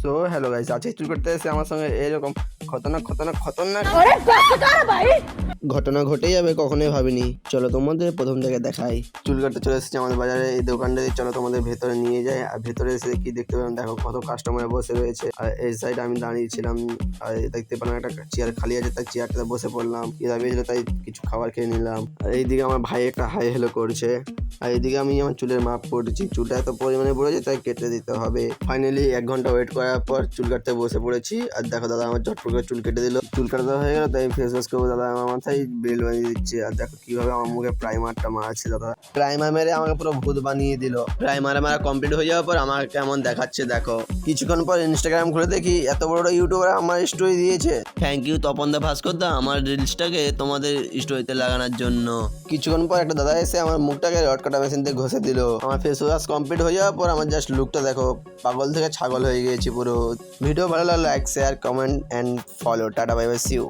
So hello guys, আজকে চুল করতে এসে আমার সঙ্গে এরকম খতরনাক ঘটনা ঘটে যাবে কখনোই ভাবিনি। চলো তোমাদের প্রথম থেকে দেখাই। চুল কাটতে চলে এসেছি আমাদের বাজারে এই দোকানটা, চলো তোমাদের ভেতরে নিয়ে যাই। আর ভেতরে এসে কি দেখতে পেলাম, দেখো কত কাস্টমার বসে রয়েছে। আর এই সাইডে আমি দাঁড়িয়েছিলাম, আর দেখতে পেলাম একটা চেয়ার খালি আছে, তাই চেয়ারটাতে বসে পড়লাম। খিদা পেয়েছিল তাই কিছু খাবার খেয়ে নিলাম। আর এইদিকে আমার ভাই একটা হাই হেলো করছে, আর এইদিকে আমি আমার চুলের মাপ করছি। চুলটা এত পরিমাণে পড়েছে তাই কেটে দিতে হবে। ফাইনালি 1 ঘন্টা ওয়েট করার পর চুল কাটতে বসে পড়েছি। আর দেখো দাদা আমার চটপট করে চুল কেটে দিল। চুল কাটা হয়ে গেল তাই ফেস ওয়াশ করবো। দাদা আমার মাথায় বেল বানিয়ে দিচ্ছে, আর দেখো কিভাবে আমার মুখে প্রাইমারটা মারছে। দাদা প্রাইমার মেরে আমাকে পুরো ভূত বানিয়ে দিল। প্রাইমার মারা কমপ্লিট হয়ে যাওয়ার পর আমার কেমন দেখাচ্ছে দেখো। কিছুক্ষণ পর ইনস্টাগ্রাম খুলে দেখি এত বড় ইউটিউবার আমার স্টোরি দিয়েছে। থ্যাংক ইউ তপন দা ভাস্কর দা আমার রিলসটাকে তোমাদের স্টোরিতে লাগানোর জন্য। কিছুক্ষণ পর একটা দাদা এসে আমার মুখটাকে রড কাটা মেশিন দিয়ে ঘষে দিল। আমার ফেস ওয়াশ কমপ্লিট হয়ে যাওয়ার পর আমার জাস্ট লুকটা দেখো, পাগল থেকে ছাগল হয়ে গিয়েছি পুরো। ভিডিও ভালো লাগলে like share comment and follow. Tata bye bye, see you.